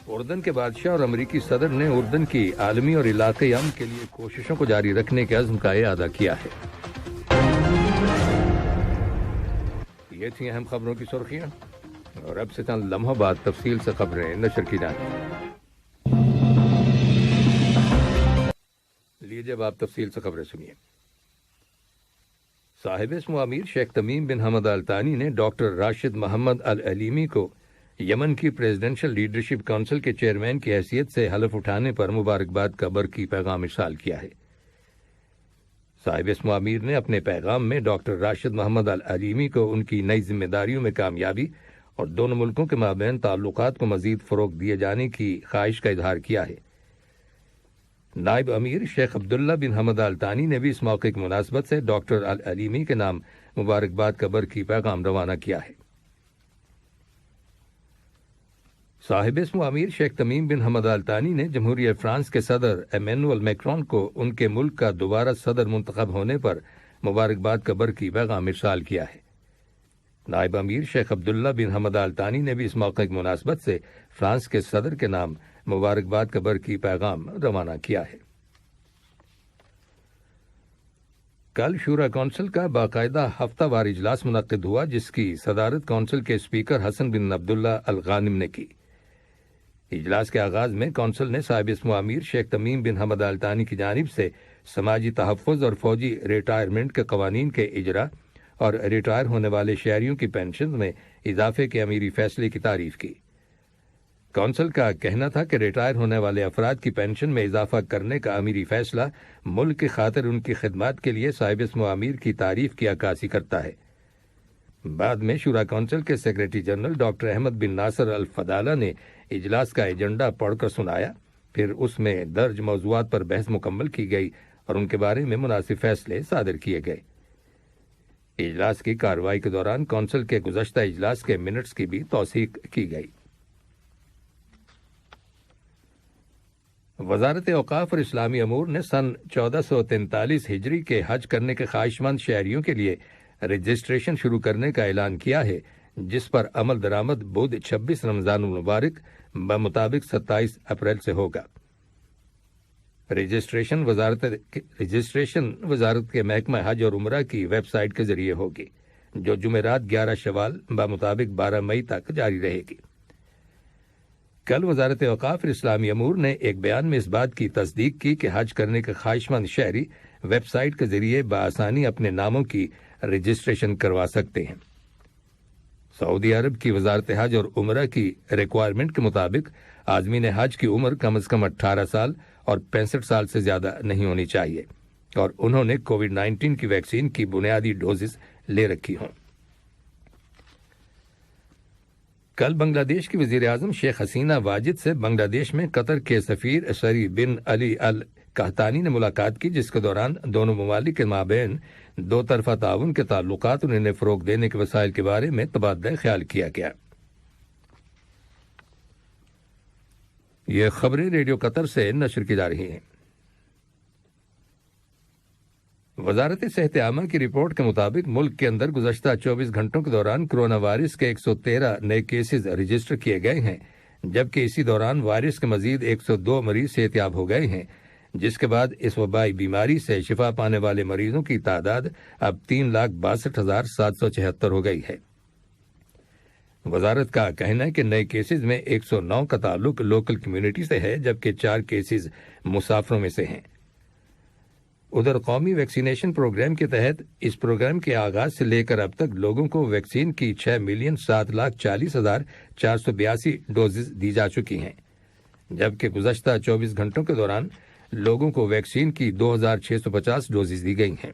اردن کے بادشاہ اور امریکی صدر نے اردن کی عالمی اور علاقائی امن کے لیے کوششوں کو جاری رکھنے کے عزم کا اعادہ کیا ہے۔ یہ تھیں اہم خبروں کی سرخیاں، اور اب سے چند لمحوں بعد تفصیل سے خبریں نشر کی جائیں۔ لیجیے اب آپ تفصیل سے خبریں سنیے۔ صاحب اسم و امیر شیخ تمیم بن حمد آل ثانی نے ڈاکٹر راشد محمد العلیمی کو یمن کی پریزیڈنشل لیڈرشپ کونسل کے چیئرمین کی حیثیت سے حلف اٹھانے پر مبارکباد کا برقی پیغام ارسال کیا ہے۔ صاحب اسم و امیر نے اپنے پیغام میں ڈاکٹر راشد محمد العلیمی کو ان کی نئی ذمہ داریوں میں کامیابی اور دونوں ملکوں کے مابین تعلقات کو مزید فروغ دیے جانے کی خواہش کا اظہار کیا ہے۔ نائب امیر شیخ عبداللہ بن حمد آل ثانی نے بھی اس موقع کی مناسبت سے ڈاکٹر العلیمی کے نام مبارکباد کا برقی پیغام روانہ کیا ہے۔ صاحب اسم و امیر شیخ تمیم بن حمد آل ثانی نے جمہوریہ فرانس کے صدر ایمینوئل میکرون کو ان کے ملک کا دوبارہ صدر منتخب ہونے پر مبارکباد کا برقی پیغام ارسال کیا ہے۔ نائب امیر شیخ عبداللہ بن حمد آل ثانی نے بھی اس موقع کی مناسبت سے فرانس کے صدر کے نام مبارکباد کا برقی پیغام روانہ کیا ہے۔ کل شورا کونسل کا باقاعدہ ہفتہ وار اجلاس منعقد ہوا، جس کی صدارت کونسل کے اسپیکر حسن بن عبداللہ الغانم نے کی۔ اجلاس کے آغاز میں کونسل نے صاحب اسم و امیر شیخ تمیم بن حمد آل ثانی کی جانب سے سماجی تحفظ اور فوجی ریٹائرمنٹ کے قوانین کے اجرا اور ریٹائر ہونے والے شہریوں کی پینشن میں اضافے کے امیری فیصلے کی تعریف کی۔ کونسل کا کہنا تھا کہ ریٹائر ہونے والے افراد کی پینشن میں اضافہ کرنے کا امیری فیصلہ ملک کی خاطر ان کی خدمات کے لیے صاحب اسم و امیر کی تعریف کی عکاسی کرتا ہے۔ بعد میں شورا کونسل کے سیکریٹری جنرل ڈاکٹر احمد بن ناصر الفدالہ نے اجلاس کا ایجنڈا پڑھ کر سنایا، پھر اس میں درج موضوعات پر بحث مکمل کی گئی اور ان کے بارے میں مناسب فیصلے صادر کیے گئے۔ اجلاس کی کارروائی کے دوران کونسل کے گزشتہ اجلاس کے منٹس کی بھی توثیق کی گئی۔ وزارت اوقاف اور اسلامی امور نے سن 1443 ہجری کے حج کرنے کے خواہش مند شہریوں کے لیے رجسٹریشن شروع کرنے کا اعلان کیا ہے، جس پر عمل درآمد بدھ 26 رمضان المبارک بمطابق 27 اپریل سے ہوگا۔ رجسٹریشن وزارت کے محکمہ حج اور عمرہ کی ویب سائٹ کے ذریعے ہوگی، جو جمعرات 11 شوال بمطابق 12 مئی تک جاری رہے گی۔ کل وزارت اوقاف اور اسلامی امور نے ایک بیان میں اس بات کی تصدیق کی کہ حج کرنے کے خواہش مند شہری ویب سائٹ کے ذریعے بآسانی اپنے ناموں کی رجسٹریشن کروا سکتے ہیں۔ سعودی عرب کی وزارت حج اور عمرہ کی ریکوائرمنٹ کے مطابق عازمین حج کی عمر کم از کم 18 سال اور 65 سال سے زیادہ نہیں ہونی چاہیے، اور انہوں نے کووڈ-19 کی ویکسین کی بنیادی ڈوزز لے رکھی ہوں۔ کل بنگلہ دیش کی وزیر اعظم شیخ حسینہ واجد سے بنگلہ دیش میں قطر کے سفیر سری بن علی القحطانی نے ملاقات کی، جس کے دوران دونوں ممالک کے مابین دو طرفہ تعاون کے تعلقات اور انہیں فروغ دینے کے وسائل کے بارے میں تبادلہ خیال کیا گیا۔ یہ خبریں ریڈیو قطر سے نشر کی جا رہی ہیں۔ وزارت صحت عامہ کی رپورٹ کے مطابق ملک کے اندر گزشتہ 24 گھنٹوں کے دوران کرونا وائرس کے 113 نئے کیسز رجسٹر کیے گئے ہیں، جبکہ اسی دوران وائرس کے مزید 102 مریض صحتیاب ہو گئے ہیں، جس کے بعد اس وبائی بیماری سے شفا پانے والے مریضوں کی تعداد اب 3,62,776 ہو گئی ہے۔ وزارت کا کہنا ہے کہ نئے کیسز میں 109 کا تعلق لوکل کمیونٹی سے ہے، جبکہ 4 کیسز مسافروں میں سے ہیں۔ ادھر قومی ویکسینیشن پروگرام کے تحت اس پروگرام کے آغاز سے لے کر اب تک لوگوں کو ویکسین کی 6,07,40,482 ڈوزز دی جا چکی ہیں، جبکہ گزشتہ 24 گھنٹوں کے دوران لوگوں کو ویکسین کی 2,650 ڈوزز دی گئی ہیں۔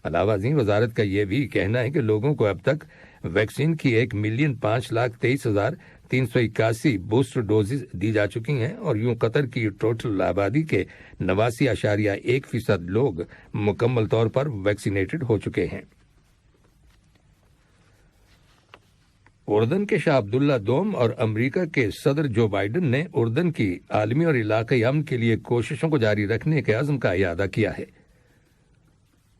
علاوہ ازیں وزارت کا یہ بھی کہنا ہے کہ لوگوں کو اب تک ویکسین کی 1,05,23,381 بوسٹر ڈوزز دی جا چکی ہیں، اور یوں قطر کی ٹوٹل آبادی کے 89.1% لوگ مکمل طور پر ویکسینیٹڈ ہو چکے ہیں۔ اردن کے شاہ عبداللہ دوم اور امریکہ کے صدر جو بائیڈن نے اردن کی عالمی اور علاقائی امن کے لیے کوششوں کو جاری رکھنے کے عزم کا اعادہ کیا ہے۔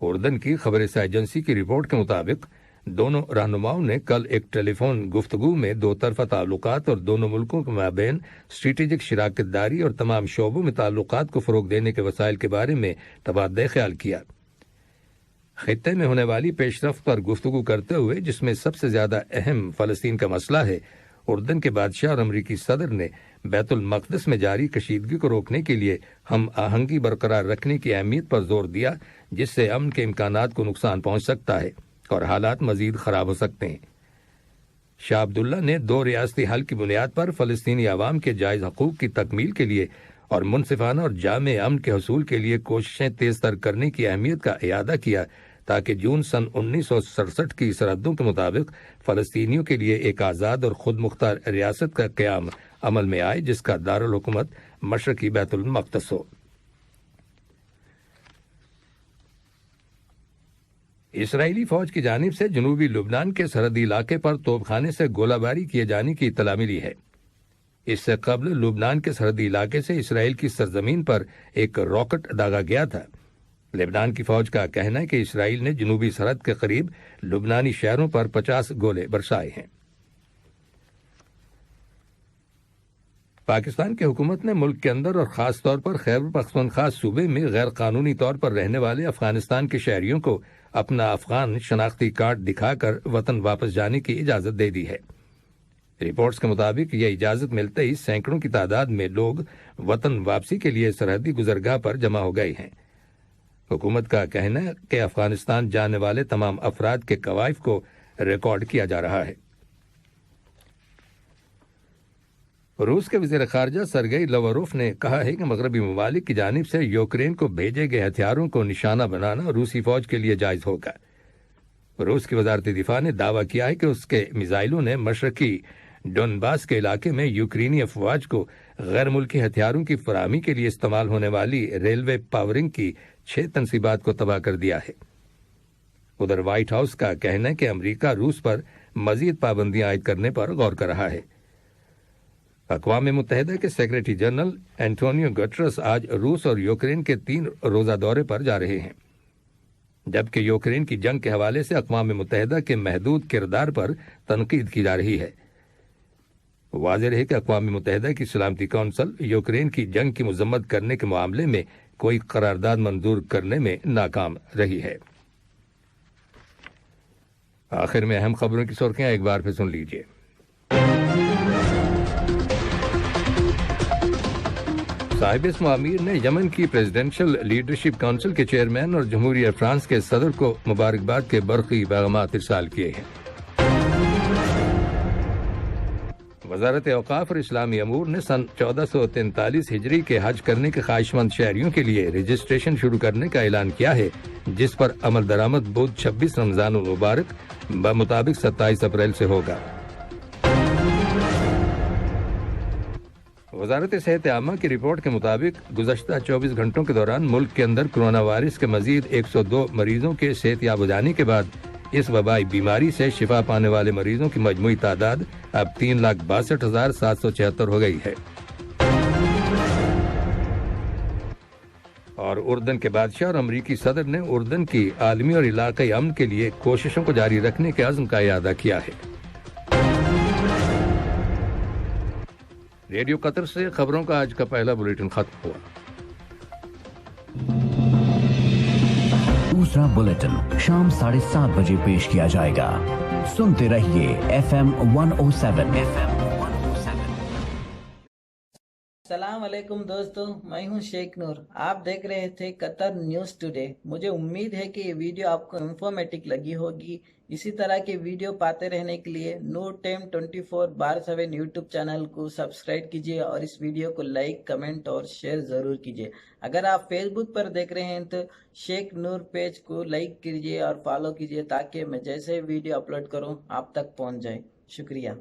اردن کی خبر رساں ایجنسی کی رپورٹ کے مطابق دونوں رہنماؤں نے کل ایک ٹیلی فون گفتگو میں دو طرفہ تعلقات اور دونوں ملکوں کے مابین اسٹریٹجک شراکت داری اور تمام شعبوں میں تعلقات کو فروغ دینے کے وسائل کے بارے میں تبادلہ خیال کیا۔ خطے میں ہونے والی پیش رفت پر گفتگو کرتے ہوئے، جس میں سب سے زیادہ اہم فلسطین کا مسئلہ ہے، اردن کے بادشاہ اور امریکی صدر نے بیت المقدس میں جاری کشیدگی کو روکنے کے لیے ہم آہنگی برقرار رکھنے کی اہمیت پر زور دیا، جس سے امن کے امکانات کو نقصان پہنچ سکتا ہے اور حالات مزید خراب ہو سکتے ہیں۔ شاہ عبداللہ نے دو ریاستی حل کی بنیاد پر فلسطینی عوام کے جائز حقوق کی تکمیل کے لیے اور منصفانہ اور جامع امن کے حصول کے لیے کوششیں تیز تر کرنے کی اہمیت کا اعادہ کیا، تاکہ جون سن 1967 کی سرحدوں کے مطابق فلسطینیوں کے لیے ایک آزاد اور خود مختار ریاست کا قیام عمل میں آئے، جس کا دارالحکومت مشرقی بیت المقدس ہو۔ اسرائیلی فوج کی جانب سے جنوبی لبنان کے سرحدی علاقے پر توپ خانے سے گولہ باری کیے جانے کی اطلاع ملی ہے۔ اس سے قبل لبنان کے سرحدی علاقے سے اسرائیل کی سرزمین پر ایک راکٹ داغا گیا تھا۔ لبنان کی فوج کا کہنا ہے کہ اسرائیل نے جنوبی سرحد کے قریب لبنانی شہروں پر 50 گولے برسائے ہیں۔ پاکستان کی حکومت نے ملک کے اندر اور خاص طور پر خیبر پختونخوا صوبے میں غیر قانونی طور پر رہنے والے افغانستان کے شہریوں کو اپنا افغان شناختی کارڈ دکھا کر وطن واپس جانے کی اجازت دے دی ہے۔ رپورٹس کے مطابق یہ اجازت ملتے ہی سینکڑوں کی تعداد میں لوگ وطن واپسی کے لیے سرحدی گزرگاہ پر جمع ہو گئے ہیں۔ حکومت کا کہنا ہے کہ افغانستان جانے والے تمام افراد کے کوائف کو ریکارڈ کیا جا رہا ہے۔ روس کے وزیر خارجہ سرگئی لاوروف نے کہا ہے کہ مغربی ممالک کی جانب سے یوکرین کو بھیجے گئے ہتھیاروں کو نشانہ بنانا روسی فوج کے لیے جائز ہوگا۔ روس کی وزارت دفاع نے دعویٰ کیا ہے کہ اس کے میزائلوں نے مشرقی ڈونباس کے علاقے میں یوکرینی افواج کو غیر ملکی ہتھیاروں کی فراہمی کے لیے استعمال ہونے والی ریلوے پاورنگ کی 6 تنصیبات کو تباہ کر دیا ہے۔ ادھر وائٹ ہاؤس کا کہنا ہے کہ امریکہ روس پر مزید پابندیاں عائد کرنے پر غور کر رہا ہے۔ اقوام متحدہ کے سیکریٹری جنرل اینٹونیو گٹرس آج روس اور یوکرین کے 3 روزہ دورے پر جا رہے ہیں، جبکہ یوکرین کی جنگ کے حوالے سے اقوام متحدہ کے محدود کردار پر تنقید کی جا رہی ہے۔ واضح ہے کہ اقوام متحدہ کی سلامتی کونسل یوکرین کی جنگ کی مذمت کرنے کے معاملے میں کوئی قرارداد منظور کرنے میں ناکام رہی ہے۔ آخر میں اہم خبروں کی سرخیاں ایک بار پھر سن لیجیے۔ صاحب اسم امیر نے یمن کی پریزیڈنشل لیڈرشپ کونسل کے چیئرمین اور جمہوریہ فرانس کے صدر کو مبارکباد کے برقی پیغامات ارسال کیے ہیں۔ وزارت اوقاف اور اسلامی امور نے سن 1443 ہجری کے حج کرنے کے خواہش مند شہریوں کے لیے رجسٹریشن شروع کرنے کا اعلان کیا ہے، جس پر عمل درآمد بدھ 26 رمضان المبارک بمطابق 27 اپریل سے ہوگا۔ وزارت صحت عامہ کی رپورٹ کے مطابق گزشتہ 24 گھنٹوں کے دوران ملک کے اندر کرونا وائرس کے مزید 102 مریضوں کے صحت یاب ہو جانے کے بعد اس وبائی بیماری سے شفا پانے والے مریضوں کی مجموعی تعداد اب 3,62,776 ہو گئی ہے۔ اور اردن کے بادشاہ اور امریکی صدر نے اردن کی عالمی اور علاقائی امن کے لیے کوششوں کو جاری رکھنے کے عزم کا اعادہ کیا ہے۔ ریڈیو قطر سے خبروں کا آج کا پہلا بلیٹن ختم ہوا۔ دوسرا بلیٹن شام 7:30 بجے پیش کیا جائے گا۔ سنتے رہیے FM 107۔ السلام علیکم دوستو، میں ہوں شیخ نور۔ آپ دیکھ رہے تھے قطر نیوز ٹوڈے۔ مجھے امید ہے کہ یہ ویڈیو آپ کو انفارمیٹک لگی ہوگی۔ اسی طرح کے ویڈیو پاتے رہنے کے لیے نور ٹائم 24/7 یوٹیوب چینل کو سبسکرائب کیجیے اور اس ویڈیو کو لائک، کمنٹ اور شیئر ضرور کیجیے۔ اگر آپ فیس بک پر دیکھ رہے ہیں تو شیخ نور پیج کو لائک کیجیے اور فالو کیجیے تاکہ میں جیسے ویڈیو اپلوڈ کروں آپ تک پہنچ جائے۔ شکریہ۔